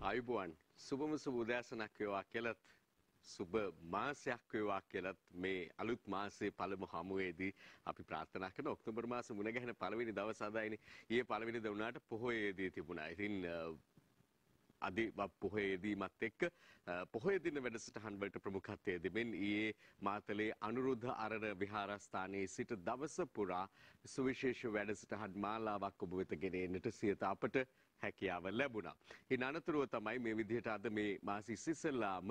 ආයුබෝවන් සුබම සුබ උදෑසනක් වේවා කියලත් සුබ මාසයක් වේවා කියලත් මේ අලුත් මාසයේ පළමු හමුවේදී අපි ප්‍රාර්ථනා කරන ඔක්තෝබර් මාස මුණ ගැහෙන පළවෙනි දවස් අදයිනේ. ඊයේ පළවෙනිදා වුණාට පොහොයේදී තිබුණා. ඉතින් අද පොහොයේදීමත් එක්ක පොහොය දින වැඩසටහන් වලට ප්‍රමුඛත්වය දෙමින් ඊයේ මාතලේ අනුරුද්ධ අරණ විහාරස්ථානයේ සිට දවස පුරා සුවිශේෂ වැඩසටහන් මාලාවක් ඔබ වෙත ගෙන එන්නට සියත අපට හැකියාව ලැබුණා. ඉන් අනතුරුව තමයි මේ විදිහට අද මේ මාස ඉස්සෙල්ලාම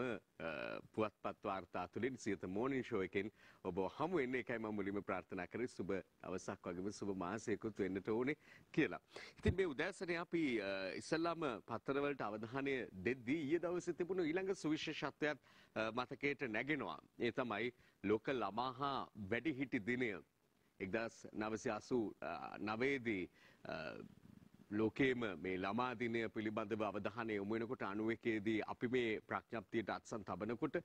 පුවත්පත් වාර්තා තුළින් සියත මෝර්නින් ෂෝ එකෙන් ඔබ හමු වෙන්නේ. ඒකයි මම මුලින්ම ප්‍රාර්ථනා කරේ සුබ දවසක් වගේම සුබ මාසයකුත් වෙන්නට ඕනේ කියලා. ඉතින් මේ උදෑසනේ අපි ඉස්සෙල්ලාම පත්තර වලට අවධානය දෙද්දී ඊයේ දවසේ තිබුණු ඊළඟ සුවිශේෂත්වයක් මතකයට නැගෙනවා. ඒ තමයි ලෝක ළමා හා වැඩිහිටි දිනය 1989 දී ලෝකේම මේ ළමා දිනය පිළිබඳව අවධානය යොමු වෙනකොට 91 දී අපි මේ ප්‍රඥප්තියට අත්සන් තබනකොට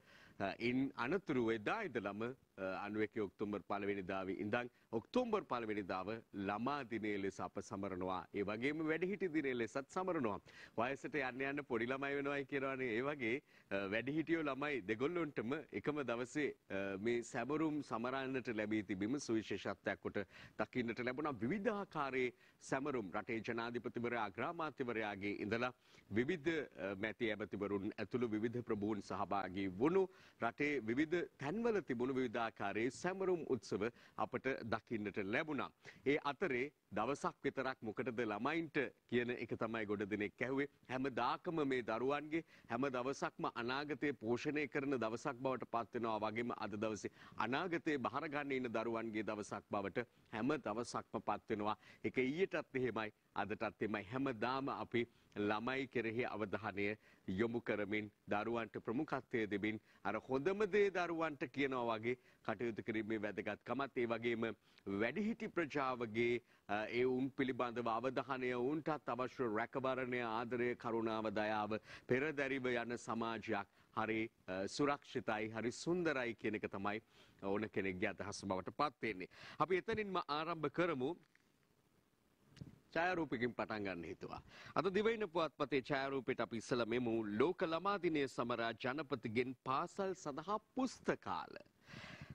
ඉන් අනතුරු එදා ඉඳලම 91 ඔක්තෝබර් 1 වෙනිදාවේ ඉඳන් ඔක්තෝබර් 1 වෙනිදාව ළමා දිනය ලෙස අප සමරනවා. ඒ වගේම වැඩිහිටි දිනය ලෙසත් සමරනවා. වයසට යන්න පොඩි ළමයි වෙනවයි කියනවානේ. ඒ වගේ වැඩිහිටියෝ ළමයි දෙගොල්ලොන්ටම එකම දවසේ මේ සැමරුම් සමරන්නට ලැබී තිබීම සුවිශේෂත්වයක් කොට දකින්නට ලැබුණා. විවිධාකාරයේ සැමරුම් රටේ ජනාධිපතිවරයා අග්‍රාමාත්‍යවරයාගේ ඉඳලා විවිධ මැති ඇමතිවරුන් ඇතුළු විවිධ ප්‍රභූන් සහභාගී වුණු රටේ විවිධ තැන්වල තිබුණු විවිධාකාරයේ සැමරුම් උත්සව අපට දකින්නට ලැබුණා. ඒ අතරේ දවසක් විතරක් මොකටද ළමයින්ට කියන එක තමයි ගොඩ දෙනෙක් ඇහුවේ. හැමදාකම මේ දරුවන්ගේ හැම දවසක්ම අනාගතය පෝෂණය කරන දවසක් බවට පත් වෙනවා. වගේම අද දවසේ අනාගතේ බහර ගන්න ඉන්න දරුවන්ගේ දවසක් බවට හැම දවසක්ම පත් වෙනවා. ඒක ඊයටත් එහෙමයි අදටත් එමයි. හැමදාම අපි ළමයි කෙරෙහි අවධානය යොමු කරමින් දරුවන්ට ප්‍රමුඛත්වය දෙමින් අර හොඳම දේ දරුවන්ට කියනවා වගේ කටයුතු කිරීමේ වැදගත්කමත් ඒ වගේම වැඩිහිටි ප්‍රජාවගේ ඒ උන් පිළිබඳව අවධානය උන්ටත් අවශ්‍ය රැකවරණය ආදරය කරුණාව දයාව පෙරදැරිව යන සමාජයක් හරි සුරක්ෂිතයි හරි සුන්දරයි කියන එක තමයි ඕන කෙනෙක්ගේ අදහස බවට පත් වෙන්නේ. අපි එතනින්ම ආරම්භ කරමු. ඡායාරූපකින් පටන් ගන්න හිතුවා. අද දිවයින පුවත්පතේ ඡායාරූපයට අපි ඉස්සලා මෙමු ලෝක ළමා දිනය සමරා ජනපතිගෙන් පාසල් සඳහා පුස්තකාල.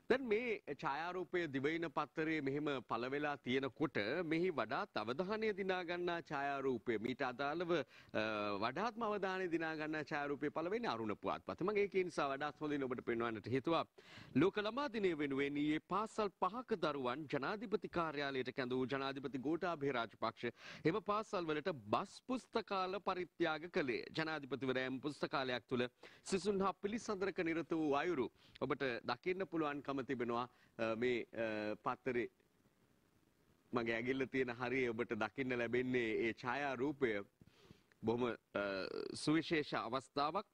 දැන් මේ ඡායාරූපය දිවයින පත්තරේ මෙහෙම පළ වෙලා තියෙනකොට මෙහි වඩාත් අවධානය දිනා ගන්නා ඡායාරූපය මීට අදාළව වඩාත්ම අවධානය දිනා ගන්නා ඡායාරූපය පළ වෙන්නේ අරුණ පුවත්පත. මම ඒක නිසා වඩාත් හොඳින් ඔබට පෙන්වන්නට හිතුවා. ලෝක ළමා දිනය වෙනුවෙන් ඊයේ පාසල් 5ක දරුවන් ජනාධිපති කාර්යාලයට කැඳවූ ජනාධිපති ගෝඨාභය රාජපක්ෂ එම පාසල් වලට බස් පුස්තකාල පරිත්‍යාග කළේ. ජනාධිපතිවරයා එම පුස්තකාලයක් තුල සිසුන් හා පිළිසඳරක නිරත වූ අයුරු ඔබට දකින්න පුළුවන්කම තිබෙනවා මේ පත්තරේ. මගේ ඇඟිල්ල තියෙන හරිය ඔබට දකින්න ලැබෙන්නේ ඒ ඡායාරූපය. බොහොම සුවිශේෂ අවස්ථාවක්.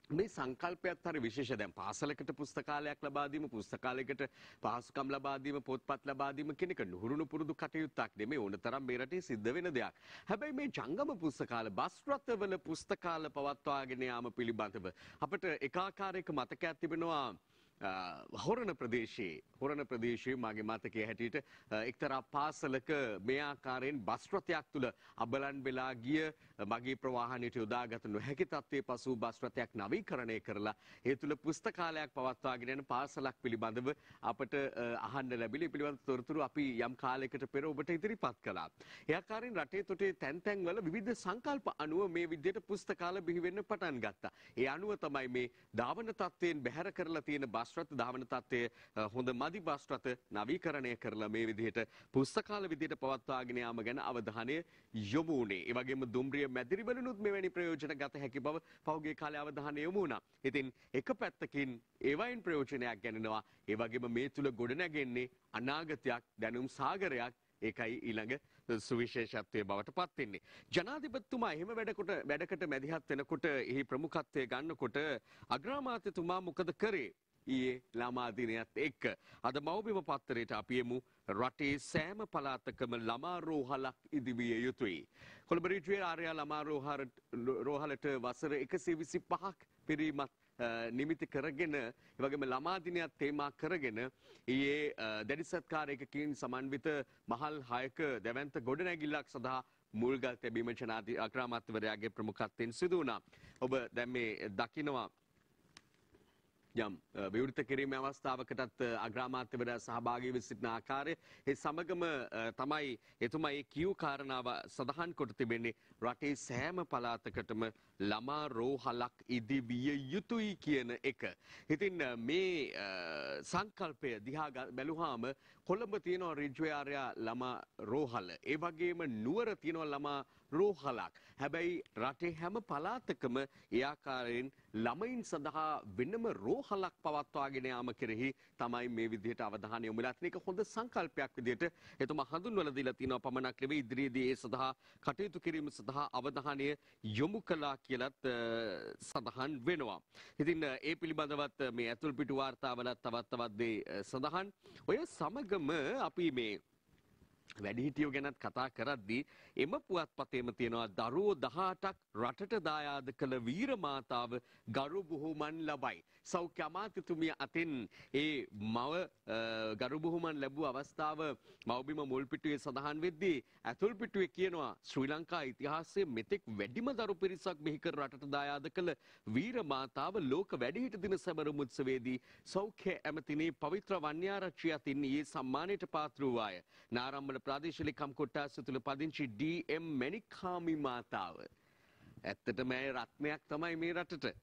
මේ සංකල්පයත් හරි විශේෂ. දැන් පාසලකට පුස්තකාලයක් ලබා දීම, පුස්තකාලයකට පහසුකම් ලබා දීම, පොත්පත් ලබා දීම කියන එක නුහුරුණු පුරුදු කටයුත්තක් නෙමෙයි. ඕනතරම් මේ රටේ සිද්ධ වෙන දෙයක්. හැබැයි මේ ජංගම පුස්තකාල, බස් රථවල පුස්තකාල පවත්වාගෙන යාම පිළිබඳව අපිට එකාකාරයක මතකයක් තිබෙනවා. හොරණ ප්‍රදේශයේ මගේ මතකයේ හැටියට එක්තරා පාසලක මේ ආකාරයෙන් බස් රථයක් තුල අබලන් වෙලා ගිය මගේ ප්‍රවාහනයට යොදාගත නොහැකි තත්ත්වයේ පසු බස් රථයක් නවීකරණය කරලා ඒ තුල පුස්තකාලයක් පවත්වාගෙන යන පාසලක් පිළිබඳව අපට අහන්න ලැබිලි. පිළිබඳ තොරතුරු අපි යම් කාලයකට පෙර ඔබට ඉදිරිපත් කළා. ඒ ආකාරයෙන් රටේ තොටේ තැන් වල විවිධ සංකල්ප අනුව මේ විදිහට පුස්තකාල බිහි වෙන්න පටන් ගත්තා. ඒ අනුව තමයි මේ ධාවන තත්ත්වයෙන් බැහැර කරලා තියෙන බස් රථ ධාවන තත්ත්වයේ හොඳ මදි බස් රථ නවීකරණය කරලා මේ විදිහට පුස්තකාල විදිහට පවත්වාගෙන යාම ගැන අවධානය යොමු වුණේ. ඒ වගේම දුම්රිය මැදිරිවලුනුත් මෙවැනි ප්‍රයෝජන ගත හැකි බව පහුගිය කාලේ අවධානය යොමු වුණා. ඉතින් එක පැත්තකින් ඒවයින් ප්‍රයෝජනයක් ගැනනවා. ඒ වගේම මේ තුල ගොඩනැගෙන්නේ අනාගතයක්, දැනුම් සාගරයක්. ඒකයි ඊළඟ සුවිශේෂත්වයේ බවට පත් වෙන්නේ. ජනාධිපතිතුමා එහෙම වැඩකට මැදිහත් වෙනකොට එහි ප්‍රමුඛත්වයේ ගන්නකොට අග්‍රාමාත්‍යතුමා මොකද කරේ? ඊයේ ළමා දිනයත් එක්ක අද මව්බිම පත්තරේට අපි එමු. රටේ සෑම පළාතකම ළමා රෝහලක් ඉදිවිය යුතුයි. කොළඹ රිජුවේ ආර්යා ළමා රෝහලට වසර 125ක් පිරීමත් නිමිති කරගෙන එවැගේම ළමා දිනයක් තේමා කරගෙන ඊයේ දැඩි සත්කාරයකින් සමන්විත මහල් 6ක දැවැන්ත ගොඩනැගිල්ලක් සඳහා මුල්ගල් තැබීම ජනාධි අග්‍රාමාත්‍යවරයාගේ ප්‍රමුඛත්වයෙන් සිදු වුණා. ඔබ දැන් මේ දකිනවා යම් විවෘත කිරීමේ අවස්ථාවකටත් අග්‍රාමාත්‍යවරයා සහභාගී වී සිටින ආකාරය ඒ සමගම තමයි එතුමා මේ කියු කාරණාව සඳහන් කොට තිබෙන්නේ රටේ සෑම පළාතකටම ළමා රෝහලක් ඉදි විය යුතුයි කියන එක. ඉතින් මේ සංකල්පය දිහා බැලුවාම කොළඹ තියෙනවා රිජ්වයාරයා ළමා රෝහල. ඒ වගේම නුවර තියෙනවා ළමා රෝහලක්. හැබැයි රටේ හැම පළාතකම ඒ ආකාරයෙන් ළමයින් සඳහා වෙනම රෝහලක් පවත්වාගෙන යාම කෙරෙහි තමයි මේ විදිහට අවධානය යොමු වෙලා තියෙන එක හොඳ සංකල්පයක් විදිහට එතුමා හඳුන්වලා දීලා තිනවා පමණක් නෙවෙයි ඉදිරියේදී ඒ සඳහා කටයුතු කිරීම සඳහා අවධානය යොමු කළා කියලත් සඳහන් වෙනවා. ඉතින් ඒ පිළිබඳවත් මේ ඇතුල් පිටු වාර්තාවලත් තවත් දේ සඳහන්. ඔය සමගම අපි මේ වැඩිහිටියෝ ගැනත් කතා කරද්දී එම පුවත්පතේම තියෙනවා දරුවෝ 18ක් රටට දායාද කළ වීර මාතාව ගරු බුහුමන් ලබයි. සෞඛ්‍ය අමාත්‍යතුමිය අතින් ඒ මව ගරු බුහුමන් ලැබූ අවස්ථාව මව්බිම මුල් පිටුවේ සඳහන් වෙද්දී ඇතුල් පිටුවේ කියනවා ශ්‍රී ලංකා ඉතිහාසයේ මෙතෙක් වැඩිම දරු පිරිසක් මෙහි කර රටට දායාද කළ වීර මාතාව ලෝක වැඩිහිටි දින සැමරුම් උත්සවයේදී සෞඛ්‍ය ඇමතිනි පවිත්‍ර වන්‍යාරච්චි අතින් ඊයේ සම්මානයට පාත්‍ර වූවාය. නාරම්මල ප්‍රාදේශීය ලේකම් කොට්ටාස තුළ පදිංචි ඩී.එම්. මැණික්කාමි මාතාව. ඇත්තටම ඇය රත්නයක් තමයි මේ රටට.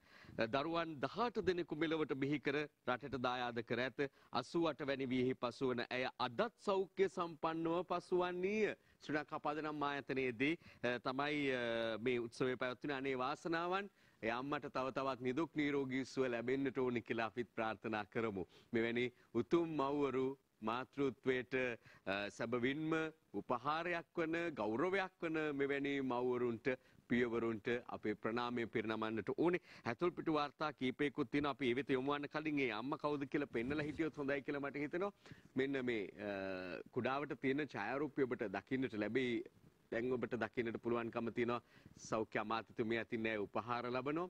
දරුවන් 18 දෙනෙකු මෙලොවට බිහි කර රටට දායාද කර ඇත. 88 වැනි වියෙහි පසුවන ඇය අදත් සෞඛ්‍ය සම්පන්නව පසුවන්නීය. ශ්‍රී ලංකා පදනම් ආයතනයේදී තමයි මේ උත්සවය පැවැත්වුණේ. අනේ වාසනාවන් ඒ අම්මට තව තවත් නිදුක් නිරෝගී සුව ලැබෙන්නට ඕනි කියලා අපිත් ප්‍රාර්ථනා කරමු. මෙවැනි උතුම් මව්වරු මාතෘත්වයට සැබවින්ම උපහාරයක් වන ගෞරවයක් වන මෙවැනි මව්වරුන්ට පියවරුන්ට අපේ ප්‍රණාමය පිරිනමන්නට ඕනේ. ඇතුල් පිටු වාර්තා කීපයකුත් තියෙනවා. අපි ඒ වෙත යොමු වන්න කලින් ඒ අම්මා කවුද කියලා පෙන්නලා හිටියොත් හොඳයි කියලා මට හිතෙනවා. මෙන්න මේ කුඩාවට තියෙන ඡායාරූපය ඔබට දකින්නට ලැබෙයි. දැන් ඔබට දකින්නට පුළුවන්කම තියෙනවා සෞඛ්‍ය අමාත්‍යතුමිය අතින් ඇය උපහාර ලබනවා.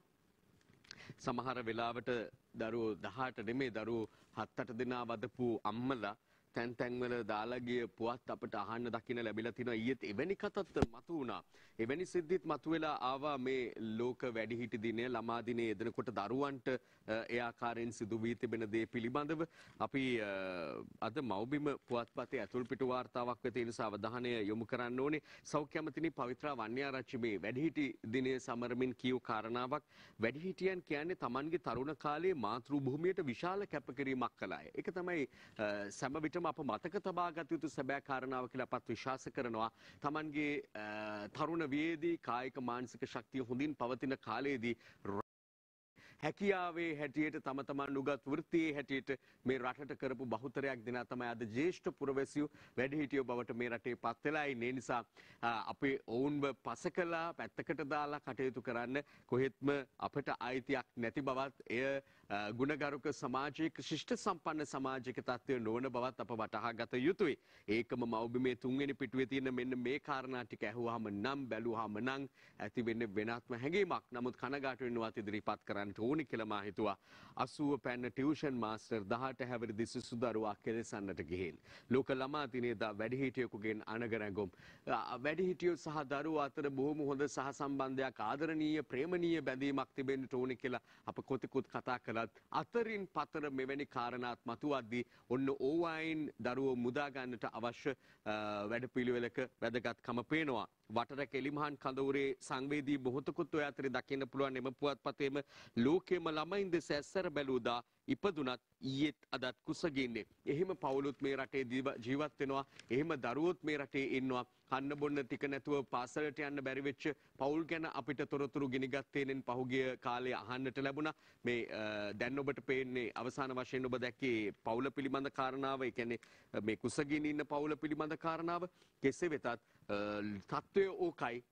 සමහර වෙලාවට දරුවෝ 18 නෙමෙයි දරුවෝ 7-8 දෙනා වදපු අම්මලා තැන් තැන්වල දාලා ගිය පුවත් අපට අහන්න දකින්න ලැබිලා තිනවා. ඊයේත් එවැනි කතත් මතු වුණා. එවැනි සිද්ධිත් මතුවලා ආවා මේ ලෝක වැඩිහිටි දිනය ළමා දිනේ එදෙනකොට දරුවන්ට ඒ ආකාරයෙන් සිදු වී තිබෙන දේ පිළිබඳව අපි අද මව්බිම පුවත්පතේ ඇතුල් පිටු වාර්තාවක් වෙත ඒ නිසා අවධානය යොමු කරන්න ඕනේ. සෞඛ්‍ය අමාත්‍යනි පවිත්‍රා වන්‍යාරච්චි මේ වැඩිහිටි දිනය සමරමින් කියු කාරණාවක් වැඩිහිටියන් කියන්නේ Tamanගේ තරුණ කාලයේ මාතෘ භූමියට විශාල කැපකිරීමක් කළාය. ඒක තමයි සෑම විටම අප මතක තබා ගත යුතු සැබෑ කාරණාව කියලා අපත් විශ්වාස කරනවා. Tamanගේ තරුණ වියේදී කායික මානසික ශක්තිය හොඳින් පවතින කාලයේදී හැකියාවේ හැටියට තම තමන් උගත් වෘත්තියේ හැටියට මේ රටට කරපු බහුතරයක් දෙනා තමයි අද ජ්‍යෙෂ්ඨ පුරවැසියෝ වැඩිහිටියෝ බවට මේ රටේ පත් වෙලා ඉන්නේ. ඒ නිසා අපි ඔවුන්ව පසකලා පැත්තකට දාලා කටයුතු කරන්න කොහෙත්ම අපට අයිතියක් නැති බවත් එය ගුණගරුක සමාජයක ශිෂ්ට සම්පන්න සමාජයක තත්ත්වය නොවන බවත් අප වටහා ගත යුතුයි. ඒකම මව්බිමේ 3 වෙනි පිටුවේ තියෙන මෙන්න මේ කාරණා ටික ඇහුවාම නම් බැලුවාම නම් ඇති වෙන්නේ වෙනත්ම හැඟීමක්. නමුත් කනගාටු වෙනවත් ඉදිරිපත් කරන්න ඕනි කියලා මා හිතුවා. 80 පැන්න ටියුෂන් මාස්ටර් 18 හැවිරිදි සිසු දරුවා කෙලෙසන්නට ගිහින් ලෝක ළමා දිනේදා වැඩිහිටියෙකුගෙන් අනගරැඟුම් වැඩිහිටියෝ සහ දරුවෝ අතර බොහොම හොඳ සහසම්බන්ධයක් ආදරණීය ප්‍රේමණීය බැඳීමක් තිබෙන්නට ඕනි කියලා අප කොතෙකුත් කතා කළා. අතරින් පතර මෙවැනි කාරණාත් මතුවද්දී ඔන්න ඕවායින් දරුවෝ මුදා ගන්නට අවශ්‍ය වැඩපිළිවෙලක වැදගත්කම පේනවා. වටරැක එලිමහන් කඳවුරේ සංවේදී මොහොතකුත් ඔය අතරේ දකින්න පුළුවන් එම පුවත්පතේම ලෝකෙම ළමයින් දෙස ඇස්සර බැලූදා ඉපදුනත් ඊයේත් අදත් කුසගින්නේ. එහෙම පවුලුත් මේ රටේ ජීවත් වෙනවා. එහෙම දරුවොත් මේ රටේ ඉන්නවා. කන්න බොන්න ටික නැතුව පාසලට යන්න බැරි වෙච්ච පවුල් ගැන අපිට තොරතුරු ගිනිගත්තේනෙන් පහුගිය කාලේ අහන්නට ලැබුණා. මේ දැන් ඔබට පේන්නේ අවසාන වශයෙන් ඔබ දැක්කේ පවුල පිළිබඳ කාරණාව. ඒ කියන්නේ මේ කුසගින්න ඉන්න පවුල පිළිබඳ කාරණාව. කෙසේ වෙතත් තත්ත්වය ඕකයි.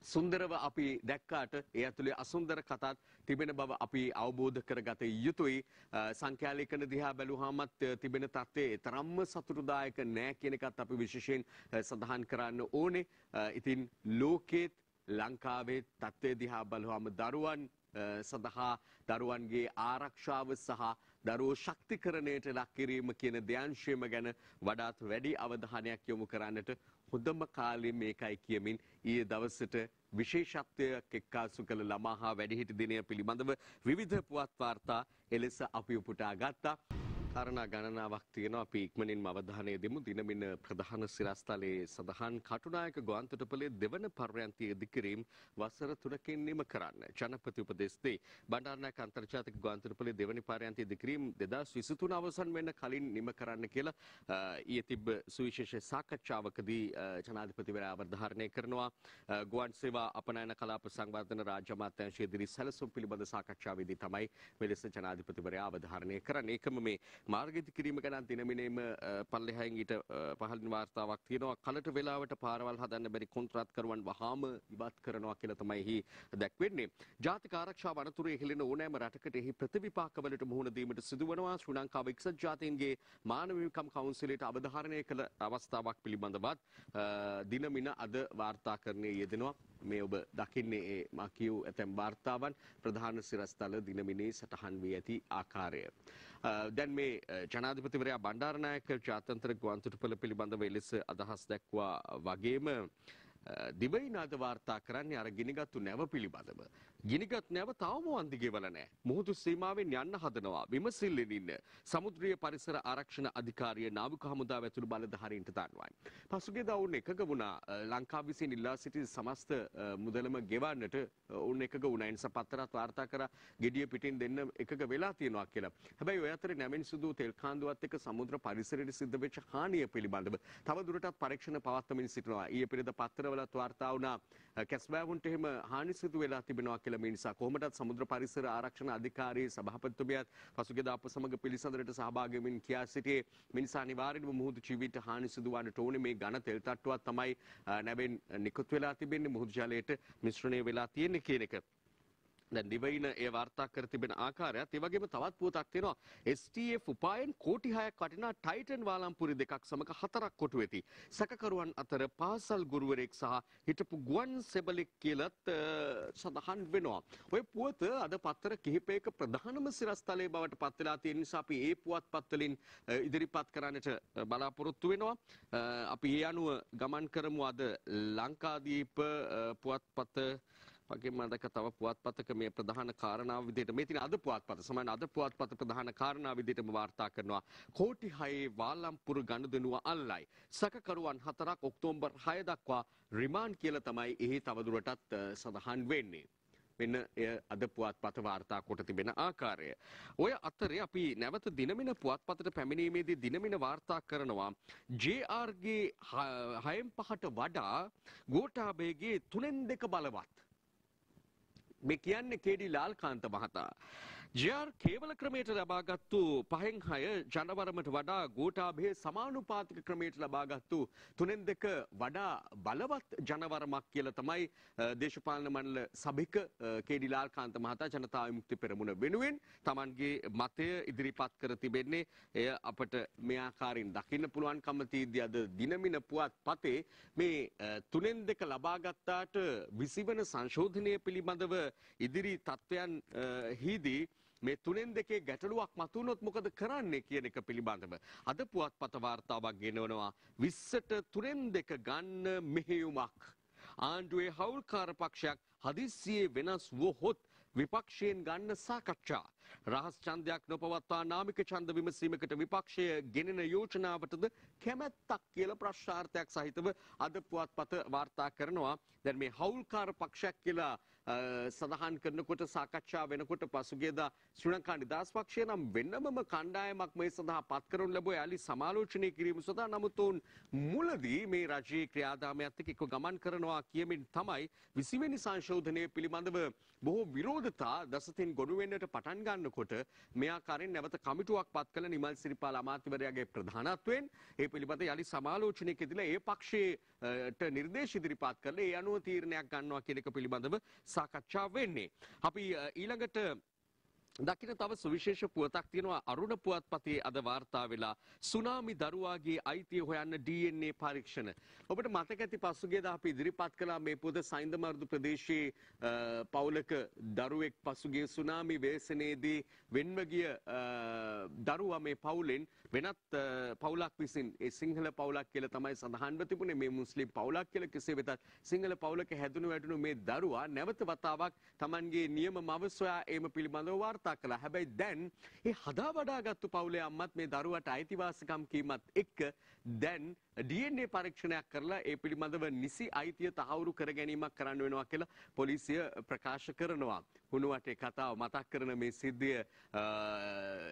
සුන්දරව අපි දැක්කාට ඒ ඇතුලේ අසුන්දර කතාත් තිබෙන බව අපි අවබෝධ කරගත යුතුයි. සංඛ්‍යාලේඛන දිහා බැලුවාමත් තිබෙන තත්ත්වයේ තරම්ම සතුටුදායක නෑ කියන එකත් අපි විශේෂයෙන් සඳහන් කරන්න ඕනේ. ඉතින් ලෝකෙත් ලංකාවේ තත්ත්වය දිහා බලුවාම දරුවන් සඳහා දරුවන්ගේ ආරක්ෂාව සහ දරුවෝ ශක්තිකරණයට ලක් කිරීම කියන දෙයන්ශයම ගැන වඩාත් වැඩි අවධානයක් යොමු කරන්නට හොඳම කාලේ මේකයි කියමින් ඊයේ දවසට විශේෂත්වයක් එක්කාසු කළ ළමා හා වැඩිහිටි දිනය පිළිබඳව විවිධ පුවත් වාර්තා එලෙස අපි උපුටා ගත්තා. කාරණා ගණනාවක් තියෙනවා අපි ඉක්මනින්ම අවධානය දෙමු. දිනමින ප්‍රධාන සිරස්තලයේ සඳහන් කටුනායක ගුවන්තොටුපළේ දෙවන පර්යන්තය ඉදිකිරීම වසර 3කින් නිම කරන්න ජනපති උපදෙස් දෙයි. බණ්ඩාරනායක අන්තර්ජාතික ගුවන්තොටුපළේ දෙවනි පර්යන්තය ඉදිකිරීම 2023 අවසන් වෙන්න කලින් නිම කරන්න කියලා ඊයේ තිබ්බ සුවිශේෂ සාකච්ඡාවකදී ජනාධිපතිවරයා අවධාරණය කරනවා. ගුවන් සේවා අපනයන කලාප සංවර්ධන රාජ්‍ය අමාත්‍යාංශයේ දිරි සැලසුම් පිළිබඳ සාකච්ඡාවේදී තමයි මෙලෙස ජනාධිපතිවරයා අවධාරණය කරන්නේ. ඒකම මේ මාර්ග ඉදිකිරීම ගැන දිනමිනේම පල්ලෙහායින් ඊට පහළින් වාර්තාවක් තියෙනවා. කලට වෙලාවට පාරවල් හදන්න බැරි කොන්ත්‍රාත්කරුවන් වහාම ඉවත් කරනවා කියලා තමයි එහි දැක්වෙන්නේ. ජාතික ආරක්ෂාව අනතුරේ හෙළෙන ඕනෑම රටකට එහි ප්‍රතිවිපාකවලට මුහුණ දීමට සිදුවනවා. ශ්‍රී ලංකාව එක්සත් ජාතීන්ගේ මානව හිමිකම් කවුන්සිලයට අවධාරණය කළ අවස්ථාවක් පිළිබඳවත් දිනමින අද වාර්තාකරණයේ යෙදෙනවා. මේ ඔබ දකින්නේ ඒ මා කියූ ඇතැම් වාර්තාවන් ප්‍රධාන සිරස්තල දිනමිනේ සටහන් වී ඇති ආකාරය. දැන් මේ ජනාධිපතිවරයා බණ්ඩාරනායක ජාත්‍යන්තර ගුවන්තොටුපළ පිළිබඳව එලෙස අදහස් දැක්වා වගේම දිවයින අද වාර්තා කරන්නේ අර ගිනිගත්තු නැව පිළිබඳව. ගිනිගත් නැව තවම වන්දි ගෙවල නැහැ. මුහුදු සීමාවෙන් යන්න හදනවා. විමසිල්ලෙන් ඉන්න සමුද්‍රීය පරිසර ආරක්ෂණ අධිකාරිය නාවික හමුදාව ඇතුළු බලධාරීන්ට දන්වයි. පසුගියදා ඔවුන් එකග වුණා ලංකාව විසින් ඉල්ලා සිටි සමස්ත මුදලම ගෙවන්නට ඔවුන් එකග වුණා. ඒ නිසා පත්තරත් වාර්තා කරා ගෙඩිය පිටින් දෙන්න එකග වෙලා තියෙනවා කියලා. හැබැයි ඔය අතරේ නැමෙන් සුදු තෙල් කාන්දුවත් එක්ක සමුද්‍ර පරිසරයට සිද්ධ වෙච්ච හානිය පිළිබඳව තව දුරටත් පරීක්ෂණ පවත්වමින් සිටිනවා. ඊයේ පෙරේද පත්තරවලත් වාර්තා වුණා කැස්බෑවුන්ට එහෙම හානි සිදු වෙලා තිබෙනවා කියලා. මේ නිසා කොහොමදත් සමුද්‍ර පරිසර ආරක්ෂණ අධිකාරී සභාපතිතුමියත් පසුගියදා අප සමග පිළිසඳරට සහභාගී වෙමින් කියා සිටියේ මේ නිසා අනිවාර්යයෙන්ම මුහුදු ජීවිත හානි සිදුවන්නට ඕනේ. මේ ඝන තෙල් තට්ටුවක් තමයි නැවෙන් නිකුත් වෙලා තිබෙන්නේ මුහුදු ජලයට මිශ්‍රණය වෙලා තියෙන්නේ කියන එක. දැන් දිවයින ඒ වාර්තා කර තිබෙන ආකාරයත් ඒ වගේම තවත් පුවතක් තියෙනවා. STF උපායන් කෝටි 6ක් වටිනා ටයිටන් වාලම්පුරි දෙකක් සමග 4ක් කොටු වෙති. සැකකරුවන් අතර පාසල් ගුරුවරයෙක් සහ හිටපු ගුවන් සෙබළෙක් කියලත් සඳහන් වෙනවා. ඔය පුවත අද පත්තර කිහිපයක ප්‍රධානම සිරස්තලයේ බවට පත් වෙලා තියෙන නිසා අපි ඒ පුවත්පත් වලින් ඉදිරිපත් කරන්නට බලාපොරොත්තු වෙනවා. අපි ඒ අනුව ගමන් කරමු. අද ලංකාදීප පුවත්පත වගේම අදක තව පුවත්පතක මේ ප්‍රධාන කාරණාව විදිහට මේ තියෙන අද පුවත්පත සමාන අද පුවත්පත ප්‍රධාන කාරණාව විදිහටම වාර්තා කරනවා. කෝටි 6 වාලම්පුර ගනුදෙනුව අල්ලයි. සැකකරුවන් 4ක් ඔක්තෝබර් 6 දක්වා රිමාන්ඩ් කියලා තමයි එහි තවදුරටත් සඳහන් වෙන්නේ. මෙන්න එය අද පුවත්පත වාර්තා කොට තිබෙන ආකාරය. ඔය අතරේ අපි නැවත දිනමින පුවත්පතට පැමිණීමේදී දිනමින වාර්තා කරනවා JRගේ 6න් 5ට වඩා ගෝඨාභයගේ 3න් 2 බලවත්. මේ කියන්නේ කේඩී ලාල්කාන්ත මහතා. ජර් කේවල ක්‍රමයට ලබාගත්තු 5න් 6 ජනවරමට වඩා ගෝඨාභය සමානුපාතික ක්‍රමයට ලබාගත්තු 3න් 2 වඩා බලවත් ජනවරමක් කියලා තමයි දේශපාලන මණ්ඩල සභික කේඩී ලාල්කාන්ත මහතා ජනතා විමුක්ති පෙරමුණ වෙනුවෙන් Tamanගේ මතය ඉදිරිපත් කර තිබෙන්නේ. එය අපට මේ ආකාරයෙන් දකින්න පුළුවන්කම තියෙද්දී අද දිනමින පුවත්පතේ මේ 3න් 2 ලබාගත්තාට 20 වන සංශෝධනය පිළිබඳව ඉදිරි තත්ත්වයන් හිදී මේ 3න් 2 ගැටලුවක් මතුනොත් මොකද කරන්නේ කියන එක පිළිබඳව අද පුවත්පත වාර්තාවක් ගෙනවනවා. 20ට 3න් 2 ගන්න මෙහෙයුමක්. ආණ්ඩුවේ හවුල්කාර පක්ෂයක් හදිස්සියේ වෙනස් වුවහොත් විපක්ෂයෙන් ගන්න සාකච්ඡා. රහස් ඡන්දයක් නොපවත්වා නාමික ඡන්ද විමසීමකට විපක්ෂය ගෙනෙන යෝජනාවටද කැමැත්තක් කියලා ප්‍රශ්නාර්ථයක් සහිතව අද පුවත්පත වාර්තා කරනවා. දැන් මේ හවුල්කාර පක්ෂයක් කියලා සඳහන් කරනකොට සාකච්ඡා වෙනකොට පසුගියදා ශ්‍රී ලංකා නිදහස් පක්ෂය නම් වෙනමම කණ්ඩායමක් මේ සඳහා පත් කරනු ලැබුවේ යාලි සමාලෝචනය කිරීම සඳහා. නමුත් ඔවුන් මුලදී මේ රජයේ ක්‍රියාදාමයත් එක්ක ගමන් කරනවා කියමින් තමයි 20 වෙනි සංශෝධනය පිළිබඳව බොහෝ විරෝධතා දසතින් ගොනු වෙන්නට පටන් ගන්නකොට මේ ආකාරයෙන් නැවත කමිටුවක් පත් කළ නිමල් සිරිපාල අමාත්‍යවරයාගේ ප්‍රධානත්වයෙන් ඒ පිළිබඳ යලි සමාලෝචනයකදීලා ඒ පක්ෂයට නිර්දේශ ඉදිරිපත් කරලා ඒ අනුව තීරණයක් ගන්නවා කියන එක පිළිබඳව සාකච්ඡා වෙන්නේ. අපි ඊළඟට දකින තව සුවිශේෂ පුවතක් තියෙනවා අරුණ පුවත්පතේ අද වාර්තා වෙලා සුනාමි දරුවාගේ අයිතිය හොයන්න DNA පරීක්ෂණ. ඔබට මතක ඇති පසුගියදා අපි ඉදිරිපත් කළා මේ පුවත සයින්දමර්දු ප්‍රදේශයේ පවුලක දරුවෙක් පසුගිය සුනාමි ව්‍යසනයේදී වෙන්ව ගිය දරුවා මේ පවුලෙන් වෙනත් පවුලක් විසින් ඒ සිංහල පවුලක් කියලා තමයි සඳහන්ව තිබුණේ මේ මුස්ලිම් පවුලක් කියලා කෙසේ වෙතත් සිංහල පවුලක හැදුණු වැටුණු මේ දරුවා නැවත වතාවක් Tamanගේ නියම මව සොයා ඒම පිළිබඳව වාර්තා කළා. හැබැයි දැන් ඒ හදා වඩාගත්තු පවුලේ අම්මත් මේ දරුවට අයිතිවාසිකම් කීමත් එක්ක දැන් DNA පරීක්ෂණයක් කරලා ඒ පිළිබඳව නිසි අයිතිය තහවුරු කර ගැනීමක් කරන්න වෙනවා කියලා පොලිසිය ප්‍රකාශ කරනවා. හුණුවටේ කතාව මතක් කරන මේ සිද්ධිය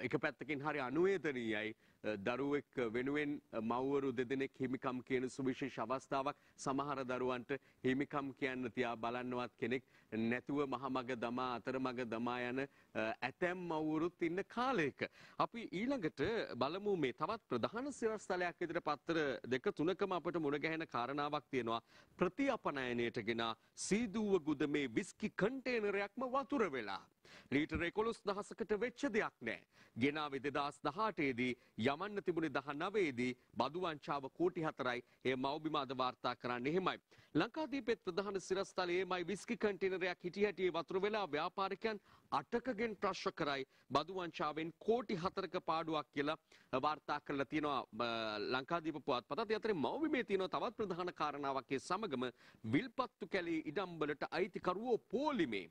එක පැත්තකින් හරි අනුවේදනීයයි. දරුවෙක් වෙනුවෙන් මව්වරු දෙදෙනෙක් හිමිකම් කියන සුවිශේෂ අවස්ථාවක් සමහර දරුවන්ට හිමිකම් කියන්න තියා බලන්නවත් කෙනෙක් නැතුව මහමග දමා අතරමග දමා යන ඇතැම් මව්වරුත් ඉන්න කාලයක. අපි ඊළඟට බලමු මේ තවත් ප්‍රධාන සිරස්තලයක් විදිහට පත්තර දෙක තුනකම අපට මුණ ගැහෙන කාරණාවක් තියෙනවා. ප්‍රතිඅපනයනයට ගෙන සීදුව ගුදමේ විස්කි කන්ටේනරයක්ම වතුර වෙලා. ලීටර 11,000කට වෙච්ච දෙයක් නෑ. ගෙනාවේ 2018 දී යමන්න තිබුණේ 19 දී බදු වංචාව කෝටි 4යි. ඒ මව්බිම අද වාර්තා කරන්නේ එහෙමයි. ලංකාදීපේ ප්‍රධාන සිරස්තලයේමයි විස්කි කන්ටේනරයක් හිටි හැටියේ වතුර වෙලා ව්‍යාපාරිකයන් 8කගෙන් ප්‍රශ්න කරයි බදු වංචාවෙන් කෝටි 4ක පාඩුවක් කියලා වාර්තා කරලා තියෙනවා ලංකාදීප පුවත්පතත්. ඒ අතරේ මව්බිමේ තියෙන තවත් ප්‍රධාන කාරණාවක් ඒ සමගම විල්පත්තු කැලේ ඉඩම්වලට අයිතිකරුවෝ පෝලිමේ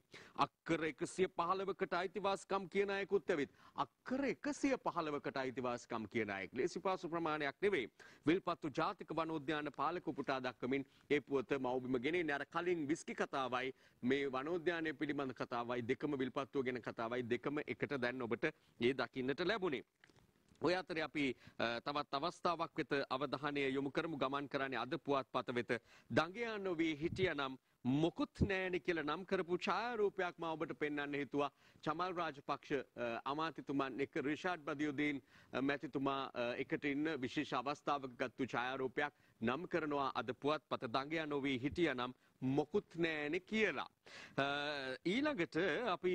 අක්කර 115කට අයිතිවාසිකම් කියන අයෙකුත් ඇවිත් අක්කර 115කට අයිතිවාසිකම් කියන අයෙක් ලේසිපාසු ප්‍රමාණයක් නෙවෙයි. විල්පත්තු ජාතික වනෝද්‍යාන පාලක උපුටා දක්වමින් ඒ පුවත මව්බිම ගෙනෙන්නේ අර කලින් විස්කි කතාවයි මේ වනෝද්‍යානය පිළිබඳ කතාවයි දෙකම විල්පත්තුව ගැන කතාවයි දෙකම එකට දැන් ඔබට ඒ දකින්නට ලැබුණේ. ඔය අතරේ අපි තවත් අවස්ථාවක් වෙත අවධානය යොමු කරමු. ගමන් කරන්නේ අද පුවත්පත වෙත. දඟයා නොවී හිටියනම් මොකුත් නෑනේ කියලා නම් කරපු ඡායාරූපයක් මම ඔබට පෙන්වන්න හිතුවා. චමල් රාජපක්ෂ අමාත්‍යතුමන් එක්ක රිෂාඩ් බදියුදීන් මැතිතුමා එකට ඉන්න විශේෂ අවස්ථාවක ගත්තු ඡායාරූපයක් නම් කරනවා අද පුවත්පත. දඟයා නොවී හිටියනම් මොකුත් නෑනේ කියලා. ඊළඟට අපි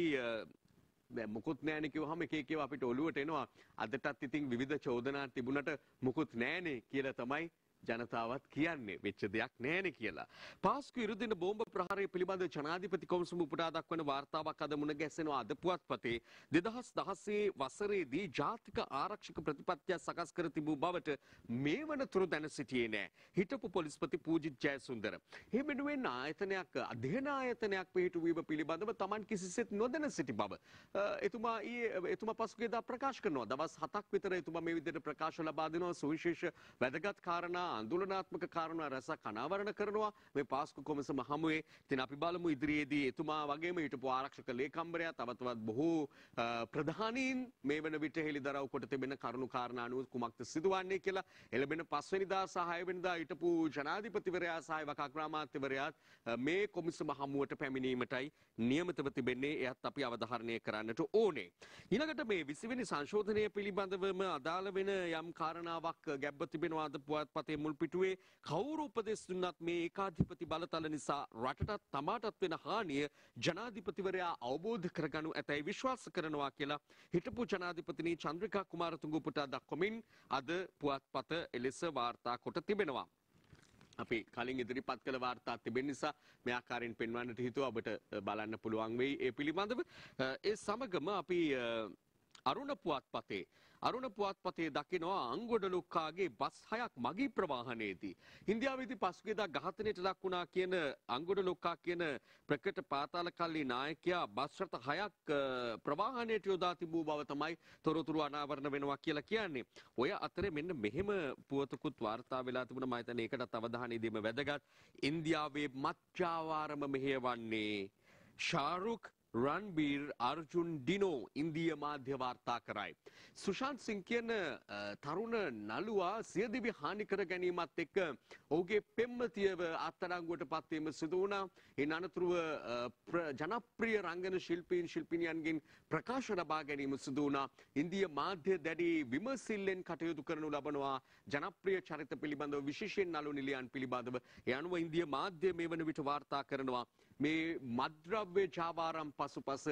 මොකුත් නෑනේ කිව්වහම එක එක අපිට ඔළුවට එනවා. අදටත් ඉතින් විවිධ චෝදනා තිබුණට මොකුත් නෑනේ කියලා තමයි ජනතාවත් කියන්නේ. වෙච්ච දෙයක් නෑනේ කියලා. පාස්කු ඉරුදින බෝම්බ ප්‍රහාරය පිළිබඳ ජනාධිපති කොමිසම උපුටා දක්වන වාර්තාවක් අද මුණ ගැසෙනවා අද පුවත්පතේ. 2016 වසරේදී ජාතික ආරක්ෂක ප්‍රතිපත්තියක් සකස් කර තිබූ බවට මේ වනතුරු දැන සිටියේ නෑ. හිටපු පොලිස්පති පූජිත් ජයසුන්දර. මේ වෙනුවෙන් ආයතනයක් අධ්‍යයන ආයතනයක් පිහිටුවීම පිළිබඳව Taman කිසිසේත් නොදැන සිටි බව එතුමා පසුගියදා ප්‍රකාශ කරනවා. දවස් 7ක් විතර එතුමා මේ විදිහට ප්‍රකාශ ලබා දෙනවා. සුවිශේෂ වැදගත් කාරණා ආందోලනාත්මක කාරණා රැසක් අනාවරණ කරනවා මේ පාස්කු කොමිසම හමුවේ. ඉතින් අපි බලමු ඉදිරියේදී එතුමා වගේම හිටපු ආරක්ෂක ලේකම්වරයා තවත් බොහෝ ප්‍රධානීන් මේ වන විට හෙළිදරව් කොට තිබෙන කරුණු කාරණා අනුව කුමක්ද සිදුවන්නේ කියලා එළඹෙන 5 වෙනිදා සහ 6 වෙනිදා හිටපු ජනාධිපතිවරයා සහ වකාග්‍රාමාත්‍යවරයාත් මේ කොමිසම හමුවට පැමිණීමටයි නියමිතව තිබෙන්නේ. එයත් අපි අවධාරණය කරන්නට ඕනේ. ඊළඟට මේ 20 වෙනි සංශෝධනය පිළිබඳවම අදාළ වෙන යම් කාරණාවක් ගැබ්ව තිබෙනවා අද පුවත්පතේ මුල් පිටුවේ. කවුරු උපදෙස් දුන්නත් මේ ඒකාධිපති බලතල නිසා රටටත් තමාටත් වෙන හානිය ජනාධිපතිවරයා අවබෝධ කරගනු ඇතැයි විශ්වාස කරනවා කියලා හිටපු ජනාධිපතිනි චන්ද්‍රිකා කුමාරතුංග උපුටා දක්වමින් අද පුවත්පත එලෙස වාර්තා කොට තිබෙනවා. අපි කලින් ඉදිරිපත් කළ වාර්තා තිබෙන නිසා මේ ආකාරයෙන් පෙන්වන්නට හිතුවා. ඔබට බලන්න පුළුවන් වෙයි ඒ පිළිබඳව. ඒ සමගම අපි අරුණ පුවත්පතේ දකිනවා අංගොඩලොක්කාගේ බස් 6ක් මගී ප්‍රවාහනයේදී ඉන්දියාවේදී පසුගියදා ඝාතනයට ලක් වුණා කියන අංගොඩලොක්කා කියන ප්‍රකට පාතාල කල්ලි නායකයා බස් රථ 6ක් ප්‍රවාහනයට යොදා තිබූ බව තමයි තොරතුරු අනාවරණ වෙනවා කියලා කියන්නේ. ඔය අතරේ මෙන්න මෙහෙම පුවතකුත් වාර්තා වෙලා තිබුණා. මම හිතන්නේ ඒකටත් අවධානය දීම වැදගත්. ඉන්දියාවේ මත්ජාවාරම මෙහෙයවන්නේ ශාරුක් රන්බීර් අර්ජුන් ඩිනෝ ඉන්දිය මාධ්‍ය වාර්තා කරයි. සුශාන්ත් සිං කියන තරුණ නළුවා සියදිවි හානි කර ගැනීමත් එක්ක ඔහුගේ පෙම්වතියව අත්අඩංගුවට පත්වීම සිදු වුණා. ඒ අනතුරුව ජනප්‍රිය රංගන ශිල්පිනියන්ගෙන් ප්‍රකාශ ලබා ගැනීම සිදු වුණා. ඉන්දිය මාධ්‍ය දැඩි විමසිල්ලෙන් කටයුතු කරනු ලබනවා ජනප්‍රිය චරිත පිළිබඳව විශේෂයෙන් නළු නිලියන් පිළිබඳව. ඒ අනුව ඉන්දිය මාධ්‍ය මේ වන විට වාර්තා කරනවා මේ මද්ද්‍රව්‍ය ජාවාරම් පසුපස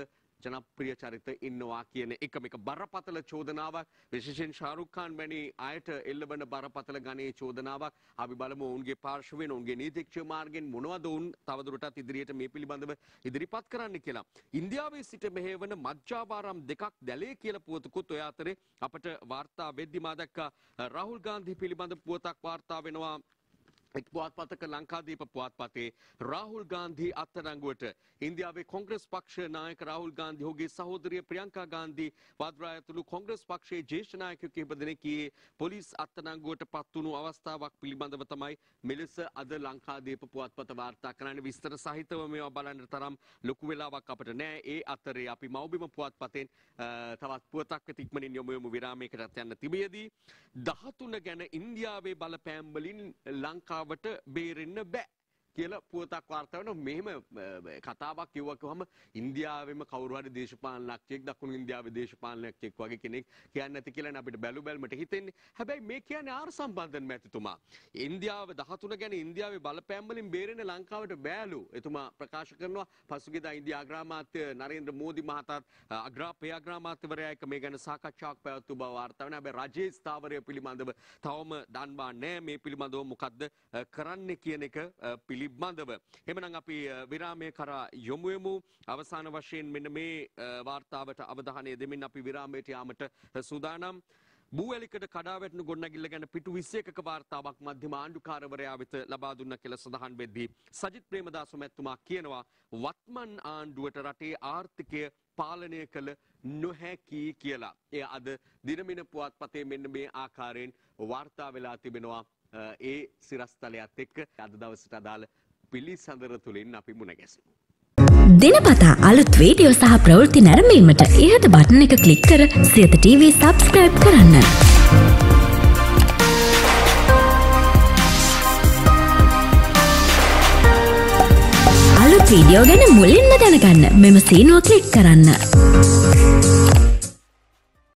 ජනප්‍රිය චරිත ඉන්නවා කියන එක මේක බරපතල චෝදනාවක්. විශේෂයෙන් ශාරුක් ખાන් වැනි අයට එල්ලවන බරපතල ගණයේ චෝදනාවක්. අපි බලමු ඔවුන්ගේ පාර්ශවයෙන් ඔවුන්ගේ නීතිඥ මාර්ගෙන් මොනවද ඔවුන් තවදුරටත් ඉදිරියට මේ පිළිබඳව ඉදිරිපත් කරන්න කියලා. ඉන්දියාවේ සිට මෙහෙවන මජ්ජාවාරම් දෙකක් දැලේ කියලා පුවතකුත් ඔය අතරේ අපට වාර්තා වෙද්දි මා දැක්කා රාහුල් ගාන්ධි පිළිබඳ පුවතක් වාර්තා වෙනවා. එක් පුවත්පතක ලංකාදීප පුවත්පතේ රාහුල් ගාන්ධි අත්අඩංගුවට ඉන්දියාවේ කොංග්‍රස් පක්ෂ නායක රාහුල් ගාන්ධි ඔහුගේ සහෝදරිය ප්‍රියංකා ගාන්ධි වද්‍රා ඇතුළු කොංග්‍රස් පක්ෂයේ ජ්‍යෙෂ්ඨ නායකයෝ කිහිප දෙනෙක් පොලිස් අත්අඩංගුවට පත් වුණු අවස්ථාවක් පිළිබඳව තමයි මෙලෙස අද ලංකාදීප පුවත්පත වාර්තා කරන්නේ. විස්තර සහිතව මේවා බලන්න තරම් ලොකු වෙලාවක් අපිට නැහැ. ඒ අතරේ අපි මව්බිම පුවත්පතෙන් තවත් පුවතක් වෙත ඉක්මනින් යමු විරාමයකට යන්න තිබියදී 13 ගැන ඉන්දියාවේ බලපෑම් වලින් ලංකාවට බේරෙන්න බෑ කියලා පුවතක් වාර්තා වෙනවා. මෙහෙම කතාවක් කිව්වකම ඉන්දියාවෙම කවුරු හරි දේශපාලනඥයෙක් දකුණු ඉන්දියාවේ දේශපාලනඥයෙක් වගේ කෙනෙක් කියන්නේ නැති කියලා අපිට බැලුබැලමට හිතෙන්නේ. හැබැයි මේ කියන්නේ ආර් සම්බන්ධන් මැතිතුමා. ඉන්දියාව 13 ගැන ඉන්දියාවේ බලපෑම් වලින් බේරෙන්න ලංකාවට බෑලු. එතුමා ප්‍රකාශ කරනවා පසුගියදා ඉන්දියා අග්‍රාමාත්‍ය නරේන්ද්‍ර මෝදි මහතාත් අග්‍රාමාත්‍යවරයා එක්ක මේ ගැන සාකච්ඡාවක් පැවැත්වූ බව වාර්තා වෙනවා. හැබැයි රජයේ ස්ථාවරය පිළිබඳව තවම දන්වා නැහැ. මේ පිළිබඳව මොකද්ද කරන්නේ කියන එක පිළිබඳව. එhmenan අපි විරාමයේ කරා යොමු වෙමු. අවසාන වශයෙන් මෙන්න මේ වාර්තාවට අවධානය දෙමින් අපි විරාමයට යාමට සූදානම්. බූවැලිකඩ කඩා වැටුණු ගොඩනැගිල්ල ගැන පිටු 21ක වාර්තාවක් මධ්‍යම ආණ්ඩුකාරවරයා වෙත ලබා දුන්නා කියලා සඳහන් වෙද්දී සජිත් ප්‍රේමදාස මැතිතුමා කියනවා වත්මන් ආණ්ඩුවට රටේ ආර්ථිකය පාලනය කළ නොහැකි කියලා. එය අද දිනමින පුවත්පතේ මෙන්න මේ ආකාරයෙන් වාර්තා වෙලා තිබෙනවා. ඒ සිරස්තලයත් එක්ක අද දවසට අදාළ පිළිසඳර තුලින් අපි මුණ ගැසෙමු. දිනපතා අලුත් වීඩියෝ සහ ප්‍රවෘත්ති නැරඹීමට ඉහත බටන් එක ක්ලික් කර සියත TV සබ්ස්ක්‍රයිබ් කරන්න. අලුත් වීඩියෝ ගැන මුලින්ම දැනගන්න මෙම සීනුව ක්ලික් කරන්න.